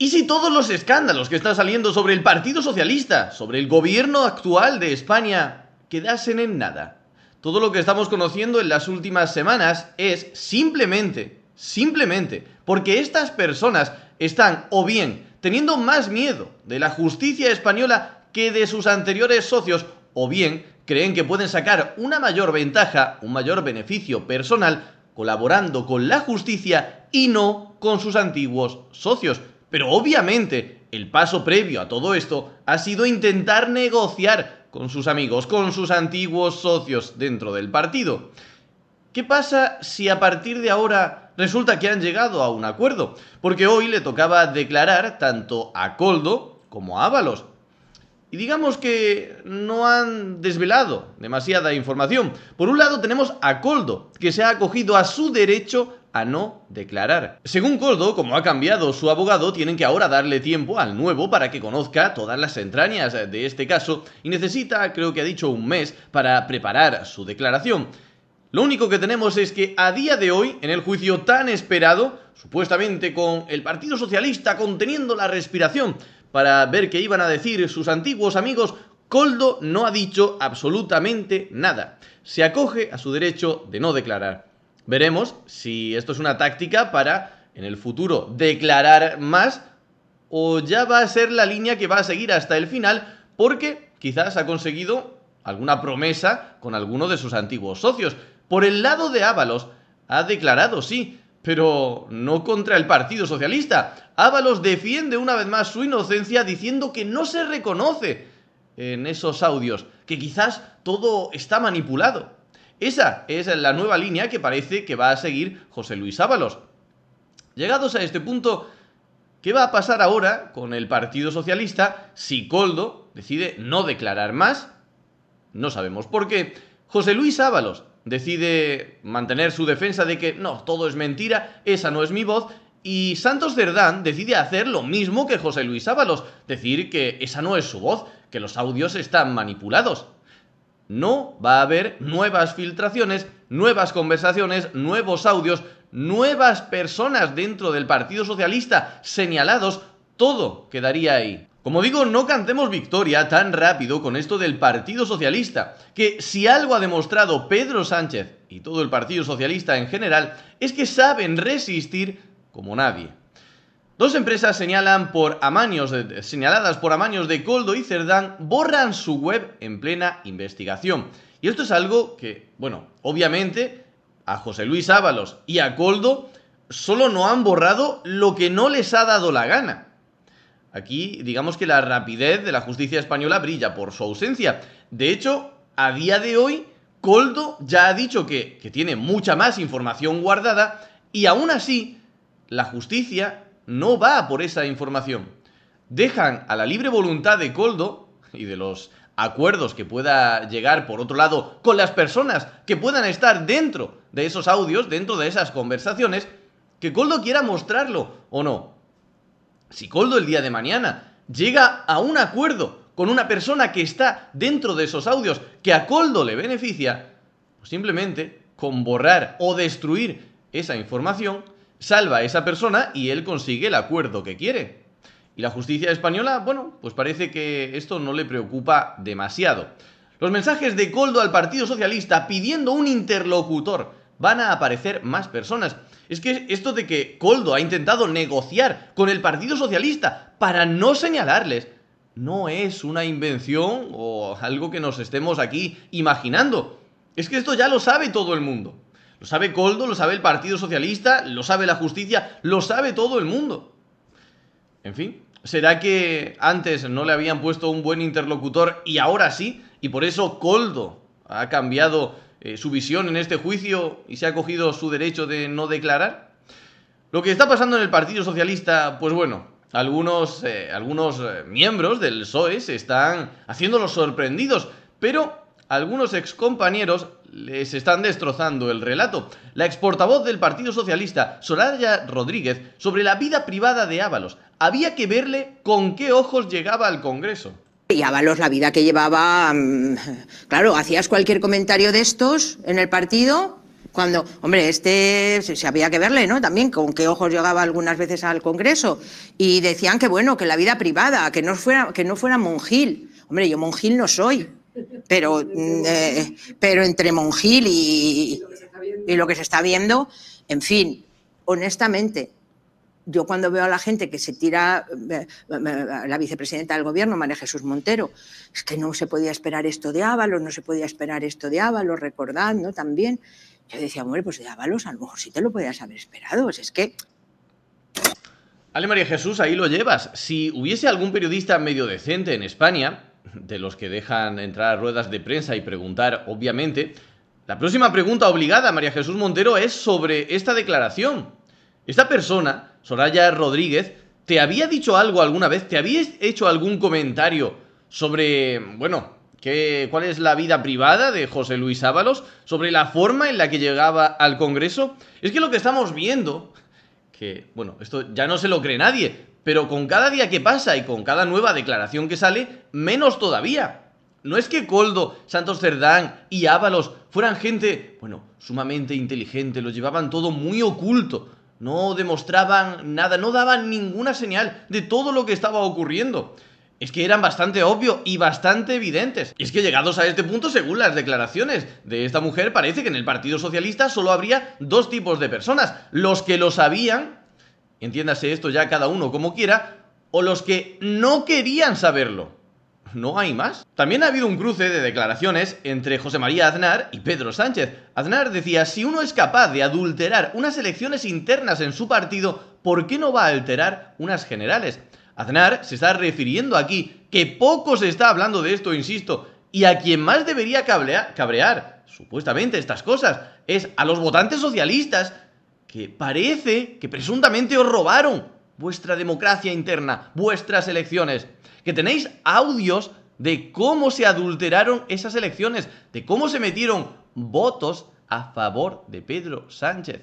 ¿Y si todos los escándalos que están saliendo sobre el Partido Socialista, sobre el gobierno actual de España, quedasen en nada? Todo lo que estamos conociendo en las últimas semanas es simplemente, porque estas personas están o bien teniendo más miedo de la justicia española que de sus anteriores socios, o bien creen que pueden sacar una mayor ventaja, un mayor beneficio personal, colaborando con la justicia y no con sus antiguos socios. Pero obviamente el paso previo a todo esto ha sido intentar negociar con sus amigos, con sus antiguos socios dentro del partido. ¿Qué pasa si a partir de ahora resulta que han llegado a un acuerdo? Porque hoy le tocaba declarar tanto a Koldo como a Ábalos. Y digamos que no han desvelado demasiada información. Por un lado tenemos a Koldo, que se ha acogido a su derecho a no declarar. Según Koldo, como ha cambiado su abogado, tienen que ahora darle tiempo al nuevo para que conozca todas las entrañas de este caso y necesita, creo que ha dicho, un mes para preparar su declaración. Lo único que tenemos es que a día de hoy, en el juicio tan esperado, supuestamente con el Partido Socialista conteniendo la respiración para ver qué iban a decir sus antiguos amigos, Koldo no ha dicho absolutamente nada. Se acoge a su derecho de no declarar. Veremos si esto es una táctica para, en el futuro, declarar más o ya va a ser la línea que va a seguir hasta el final porque quizás ha conseguido alguna promesa con alguno de sus antiguos socios. Por el lado de Ábalos, ha declarado, sí, pero no contra el Partido Socialista. Ábalos defiende una vez más su inocencia diciendo que no se reconoce en esos audios, que quizás todo está manipulado. Esa es la nueva línea que parece que va a seguir José Luis Ábalos. Llegados a este punto, ¿qué va a pasar ahora con el Partido Socialista si Koldo decide no declarar más? No sabemos por qué. José Luis Ábalos decide mantener su defensa de que no, todo es mentira, esa no es mi voz, y Santos Cerdán decide hacer lo mismo que José Luis Ábalos, decir que esa no es su voz, que los audios están manipulados. No va a haber nuevas filtraciones, nuevas conversaciones, nuevos audios, nuevas personas dentro del Partido Socialista señalados, todo quedaría ahí. Como digo, no cantemos victoria tan rápido con esto del Partido Socialista, que si algo ha demostrado Pedro Sánchez y todo el Partido Socialista en general, es que saben resistir como nadie. Dos empresas señaladas por amaños de Koldo y Cerdán borran su web en plena investigación. Y esto es algo que, bueno, obviamente a José Luis Ábalos y a Koldo solo no han borrado lo que no les ha dado la gana. Aquí, digamos que la rapidez de la justicia española brilla por su ausencia. De hecho, a día de hoy, Koldo ya ha dicho que tiene mucha más información guardada y aún así, la justicia no va por esa información. Dejan a la libre voluntad de Koldo y de los acuerdos que pueda llegar, por otro lado, con las personas que puedan estar dentro de esos audios, dentro de esas conversaciones, que Koldo quiera mostrarlo o no. Si Koldo el día de mañana llega a un acuerdo con una persona que está dentro de esos audios que a Koldo le beneficia, pues simplemente con borrar o destruir esa información, salva a esa persona y él consigue el acuerdo que quiere. Y la justicia española, bueno, pues parece que esto no le preocupa demasiado. Los mensajes de Koldo al Partido Socialista pidiendo un interlocutor, van a aparecer más personas. Es que esto de que Koldo ha intentado negociar con el Partido Socialista para no señalarles, no es una invención o algo que nos estemos aquí imaginando. Es que esto ya lo sabe todo el mundo. Lo sabe Koldo, lo sabe el Partido Socialista, lo sabe la justicia, lo sabe todo el mundo. En fin, ¿será que antes no le habían puesto un buen interlocutor y ahora sí? Y por eso Koldo ha cambiado su visión en este juicio y se ha cogido su derecho de no declarar. Lo que está pasando en el Partido Socialista, pues bueno, algunos miembros del PSOE se están haciendo los sorprendidos, pero algunos excompañeros les están destrozando el relato. La exportavoz del Partido Socialista, Soraya Rodríguez, sobre la vida privada de Ábalos. Había que verle con qué ojos llegaba al Congreso. Y Ábalos, la vida que llevaba, claro, hacías cualquier comentario de estos en el partido, Cuando, hombre, se había que verle, ¿no? También con qué ojos llegaba algunas veces al Congreso. Y decían que, bueno, que la vida privada, que no fuera monjil. Hombre, yo monjil no soy, pero entre monjil y lo que se está viendo, en fin, honestamente, yo cuando veo a la gente que se tira, la vicepresidenta del gobierno, María Jesús Montero, es que no se podía esperar esto de Ábalos, recordad, ¿no? También. Yo decía, hombre, pues de Ábalos a lo mejor sí te lo podías haber esperado, es que... Vale, María Jesús, ahí lo llevas. Si hubiese algún periodista medio decente en España, de los que dejan entrar a ruedas de prensa y preguntar, obviamente, la próxima pregunta obligada a María Jesús Montero es sobre esta declaración. Esta persona, Soraya Rodríguez, ¿te había dicho algo alguna vez? ¿Te había hecho algún comentario sobre, bueno, cuál es la vida privada de José Luis Ábalos? ¿Sobre la forma en la que llegaba al Congreso? Es que lo que estamos viendo, que, bueno, esto ya no se lo cree nadie, pero con cada día que pasa y con cada nueva declaración que sale, menos todavía. No es que Koldo, Santos Cerdán y Ábalos fueran gente, bueno, sumamente inteligente, lo llevaban todo muy oculto. No demostraban nada, no daban ninguna señal de todo lo que estaba ocurriendo. Es que eran bastante obvio y bastante evidentes. Y es que llegados a este punto, según las declaraciones de esta mujer, parece que en el Partido Socialista solo habría dos tipos de personas. Los que lo sabían, entiéndase esto ya cada uno como quiera, o los que no querían saberlo. ¿No hay más? También ha habido un cruce de declaraciones entre José María Aznar y Pedro Sánchez. Aznar decía, si uno es capaz de adulterar unas elecciones internas en su partido, ¿por qué no va a alterar unas generales? Aznar se está refiriendo aquí, que poco se está hablando de esto, insisto, y a quien más debería cabrear, supuestamente, estas cosas, es a los votantes socialistas, que parece que presuntamente os robaron vuestra democracia interna, vuestras elecciones. Que tenéis audios de cómo se adulteraron esas elecciones, de cómo se metieron votos a favor de Pedro Sánchez.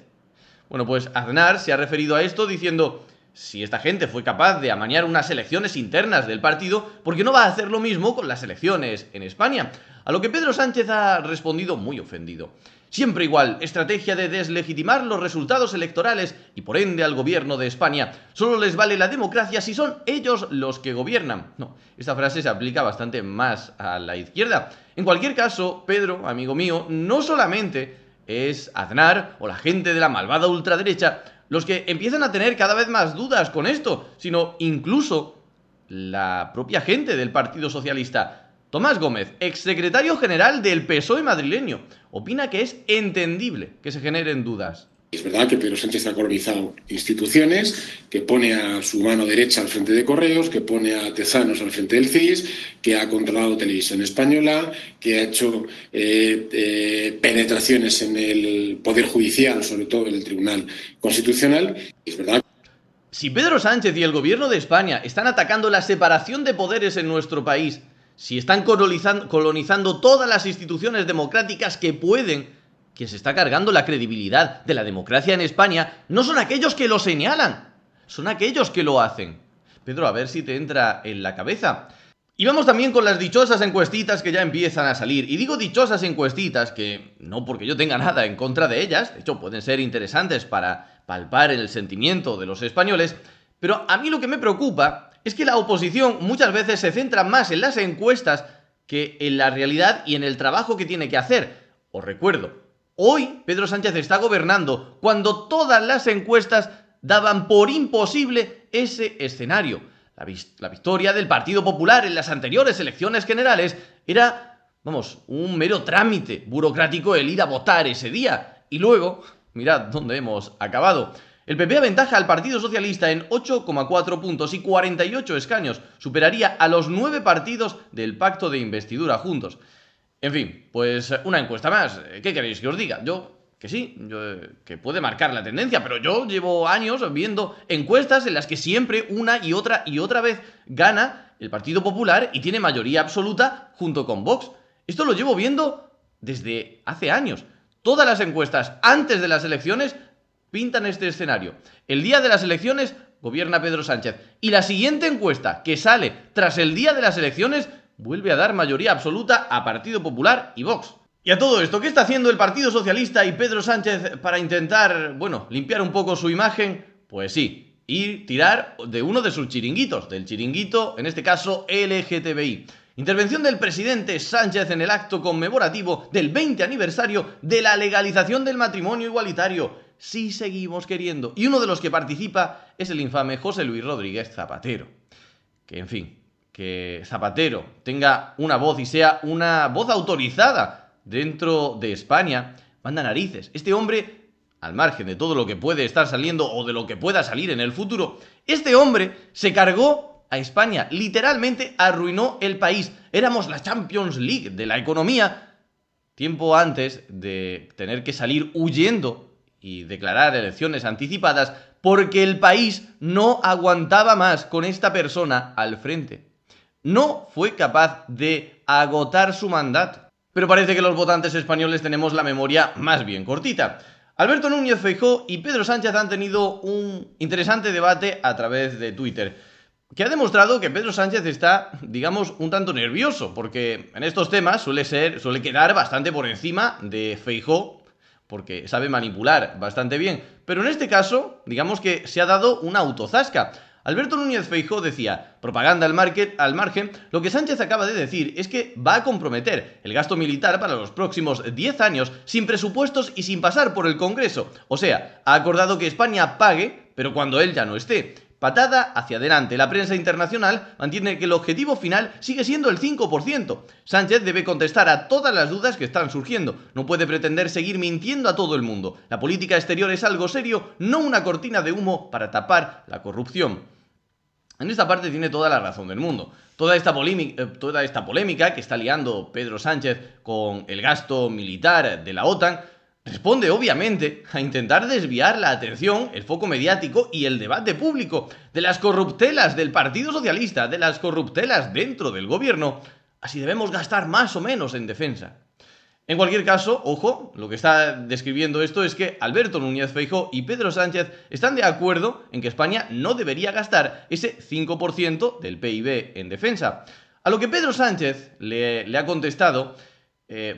Bueno, pues Aznar se ha referido a esto diciendo, si esta gente fue capaz de amañar unas elecciones internas del partido, ¿por qué no va a hacer lo mismo con las elecciones en España? A lo que Pedro Sánchez ha respondido muy ofendido. Siempre igual, estrategia de deslegitimar los resultados electorales y por ende al gobierno de España. Solo les vale la democracia si son ellos los que gobiernan. No, esta frase se aplica bastante más a la izquierda. En cualquier caso, Pedro, amigo mío, no solamente es Aznar o la gente de la malvada ultraderecha los que empiezan a tener cada vez más dudas con esto, sino incluso la propia gente del Partido Socialista. Tomás Gómez, exsecretario general del PSOE madrileño, opina que es entendible que se generen dudas. Es verdad que Pedro Sánchez ha colonizado instituciones, que pone a su mano derecha al frente de Correos, que pone a Tezanos al frente del CIS, que ha controlado Televisión Española, que ha hecho penetraciones en el Poder Judicial, sobre todo en el Tribunal Constitucional. Es verdad. Si Pedro Sánchez y el gobierno de España están atacando la separación de poderes en nuestro país, si están colonizando todas las instituciones democráticas que pueden, quien se está cargando la credibilidad de la democracia en España no son aquellos que lo señalan, son aquellos que lo hacen. Pedro, a ver si te entra en la cabeza. Y vamos también con las dichosas encuestitas que ya empiezan a salir. Y digo dichosas encuestitas que no porque yo tenga nada en contra de ellas, de hecho pueden ser interesantes para palpar el sentimiento de los españoles, pero a mí lo que me preocupa es que la oposición muchas veces se centra más en las encuestas que en la realidad y en el trabajo que tiene que hacer. Os recuerdo, hoy Pedro Sánchez está gobernando cuando todas las encuestas daban por imposible ese escenario. La victoria del Partido Popular en las anteriores elecciones generales era, un mero trámite burocrático el ir a votar ese día. Y luego, mirad dónde hemos acabado. El PP aventaja al Partido Socialista en 8,4 puntos y 48 escaños. Superaría a los 9 partidos del pacto de investidura juntos. En fin, pues una encuesta más. ¿Qué queréis que os diga? Que puede marcar la tendencia, pero yo llevo años viendo encuestas en las que siempre una y otra vez gana el Partido Popular y tiene mayoría absoluta junto con Vox. Esto lo llevo viendo desde hace años. Todas las encuestas antes de las elecciones pintan este escenario. El día de las elecciones gobierna Pedro Sánchez. Y la siguiente encuesta que sale tras el día de las elecciones vuelve a dar mayoría absoluta a Partido Popular y Vox. Y a todo esto, ¿qué está haciendo el Partido Socialista y Pedro Sánchez para intentar, bueno, limpiar un poco su imagen? Pues sí, tirar de uno de sus chiringuitos, del chiringuito, en este caso, LGTBI. Intervención del presidente Sánchez en el acto conmemorativo del 20 aniversario de la legalización del matrimonio igualitario. Sí seguimos queriendo. Y uno de los que participa es el infame José Luis Rodríguez Zapatero. Que, en fin, que Zapatero tenga una voz y sea una voz autorizada dentro de España, manda narices. Este hombre, al margen de todo lo que puede estar saliendo o de lo que pueda salir en el futuro, este hombre se cargó a España, literalmente arruinó el país. Éramos la Champions League de la economía, tiempo antes de tener que salir huyendo y declarar elecciones anticipadas porque el país no aguantaba más con esta persona al frente. No fue capaz de agotar su mandato. Pero parece que los votantes españoles tenemos la memoria más bien cortita. Alberto Núñez Feijóo y Pedro Sánchez han tenido un interesante debate a través de Twitter, que ha demostrado que Pedro Sánchez está, digamos, un tanto nervioso, porque en estos temas suele quedar bastante por encima de Feijóo, porque sabe manipular bastante bien. Pero en este caso, digamos que se ha dado una autozasca. Alberto Núñez Feijóo decía, propaganda al margen, lo que Sánchez acaba de decir es que va a comprometer el gasto militar para los próximos 10 años sin presupuestos y sin pasar por el Congreso. O sea, ha acordado que España pague, pero cuando él ya no esté. Patada hacia adelante. La prensa internacional mantiene que el objetivo final sigue siendo el 5%. Sánchez debe contestar a todas las dudas que están surgiendo. No puede pretender seguir mintiendo a todo el mundo. La política exterior es algo serio, no una cortina de humo para tapar la corrupción. En esta parte tiene toda la razón del mundo. Toda esta polémica que está liando Pedro Sánchez con el gasto militar de la OTAN responde obviamente a intentar desviar la atención, el foco mediático y el debate público de las corruptelas del Partido Socialista, de las corruptelas dentro del gobierno, a si debemos gastar más o menos en defensa. En cualquier caso, ojo, lo que está describiendo esto es que Alberto Núñez Feijóo y Pedro Sánchez están de acuerdo en que España no debería gastar ese 5% del PIB en defensa. A lo que Pedro Sánchez le ha contestado,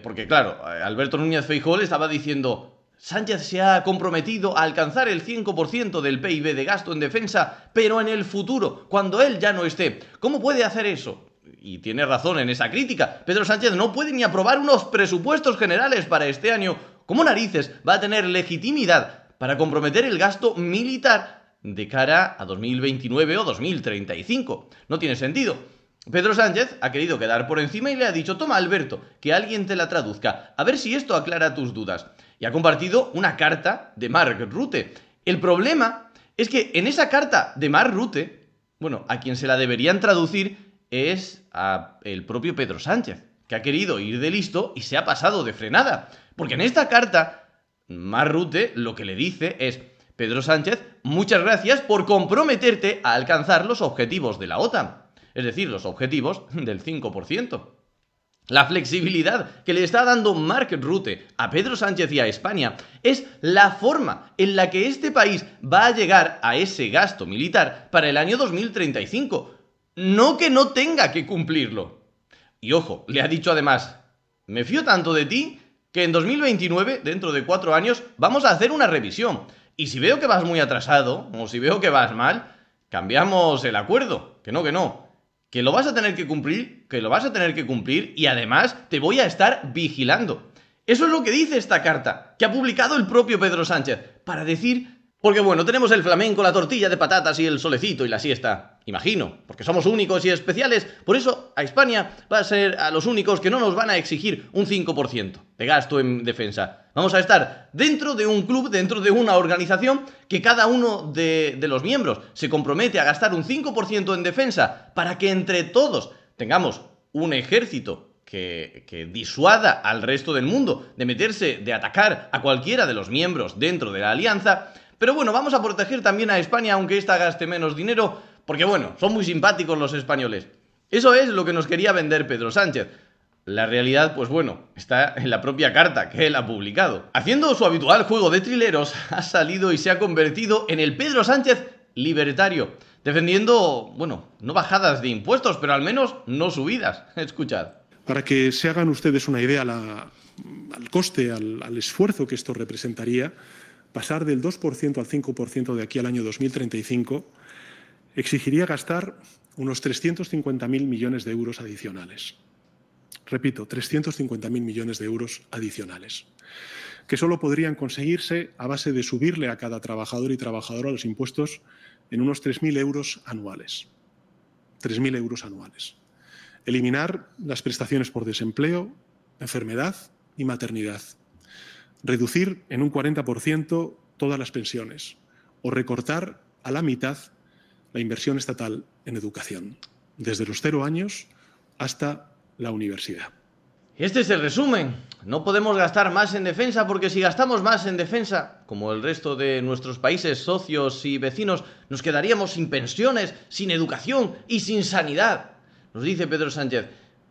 porque claro, Alberto Núñez Feijóo le estaba diciendo: Sánchez se ha comprometido a alcanzar el 5% del PIB de gasto en defensa, pero en el futuro, cuando él ya no esté. ¿Cómo puede hacer eso? Y tiene razón en esa crítica. Pedro Sánchez no puede ni aprobar unos presupuestos generales para este año. ¿Cómo narices va a tener legitimidad para comprometer el gasto militar de cara a 2029 o 2035? No tiene sentido. Pedro Sánchez ha querido quedar por encima y le ha dicho: toma, Alberto, que alguien te la traduzca, a ver si esto aclara tus dudas. Y ha compartido una carta de Mark Rutte. El problema es que en esa carta de Mark Rutte, bueno, a quien se la deberían traducir es a el propio Pedro Sánchez, que ha querido ir de listo y se ha pasado de frenada. Porque en esta carta, Mark Rutte lo que le dice es: Pedro Sánchez, muchas gracias por comprometerte a alcanzar los objetivos de la OTAN. Es decir, los objetivos del 5%. La flexibilidad que le está dando Mark Rutte a Pedro Sánchez y a España es la forma en la que este país va a llegar a ese gasto militar para el año 2035. No que no tenga que cumplirlo. Y ojo, le ha dicho además: me fío tanto de ti que en 2029, dentro de 4 años, vamos a hacer una revisión. Y si veo que vas muy atrasado, o si veo que vas mal, cambiamos el acuerdo. Que no. Que lo vas a tener que cumplir, y además te voy a estar vigilando. Eso es lo que dice esta carta, que ha publicado el propio Pedro Sánchez, para decir... Porque bueno, tenemos el flamenco, la tortilla de patatas y el solecito y la siesta. Imagino, porque somos únicos y especiales. Por eso a España va a ser a los únicos que no nos van a exigir un 5% de gasto en defensa. Vamos a estar dentro de un club, dentro de una organización, que cada uno de los miembros se compromete a gastar un 5% en defensa para que entre todos tengamos un ejército que disuada al resto del mundo de atacar a cualquiera de los miembros dentro de la alianza. Pero bueno, vamos a proteger también a España, aunque ésta gaste menos dinero, porque bueno, son muy simpáticos los españoles. Eso es lo que nos quería vender Pedro Sánchez. La realidad, pues bueno, está en la propia carta que él ha publicado. Haciendo su habitual juego de trileros, ha salido y se ha convertido en el Pedro Sánchez libertario, defendiendo, bueno, no bajadas de impuestos, pero al menos no subidas. Escuchad. Para que se hagan ustedes una idea al coste, al esfuerzo que esto representaría, pasar del 2% al 5% de aquí al año 2035 exigiría gastar unos 350.000 millones de euros adicionales. Repito, 350.000 millones de euros adicionales, que solo podrían conseguirse a base de subirle a cada trabajador y trabajadora los impuestos en unos 3.000 euros anuales. 3.000 euros anuales. Eliminar las prestaciones por desempleo, enfermedad y maternidad. Reducir en un 40% todas las pensiones o recortar a la mitad la inversión estatal en educación, desde los 0 años hasta la universidad. Este es el resumen. No podemos gastar más en defensa porque si gastamos más en defensa, como el resto de nuestros países socios y vecinos, nos quedaríamos sin pensiones, sin educación y sin sanidad, nos dice Pedro Sánchez.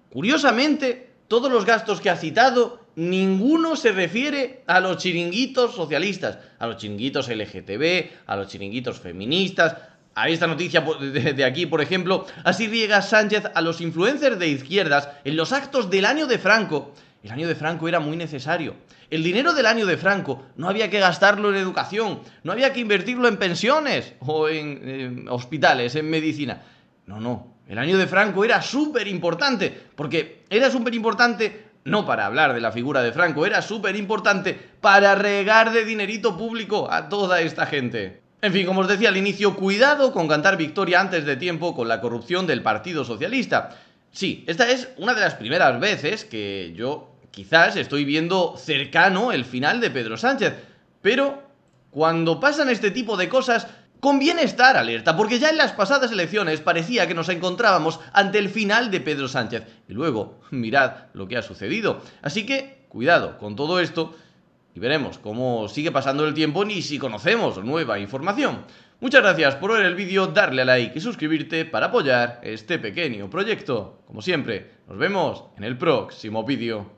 Curiosamente, todos los gastos que ha citado, ninguno se refiere a los chiringuitos socialistas, a los chiringuitos LGTB, a los chiringuitos feministas. A esta noticia de aquí, por ejemplo, así riega Sánchez a los influencers de izquierdas en los actos del año de Franco. El año de Franco era muy necesario. El dinero del año de Franco no había que gastarlo en educación, no había que invertirlo en pensiones o en hospitales, en medicina. No. El año de Franco era súper importante, porque era súper importante no para hablar de la figura de Franco, era súper importante para regar de dinerito público a toda esta gente. En fin, como os decía al inicio, cuidado con cantar victoria antes de tiempo con la corrupción del Partido Socialista. Sí, esta es una de las primeras veces que yo quizás estoy viendo cercano el final de Pedro Sánchez, pero cuando pasan este tipo de cosas conviene estar alerta, porque ya en las pasadas elecciones parecía que nos encontrábamos ante el final de Pedro Sánchez, y luego mirad lo que ha sucedido. Así que cuidado con todo esto, y veremos cómo sigue pasando el tiempo ni si conocemos nueva información. Muchas gracias por ver el vídeo, darle a like y suscribirte para apoyar este pequeño proyecto. Como siempre, nos vemos en el próximo vídeo.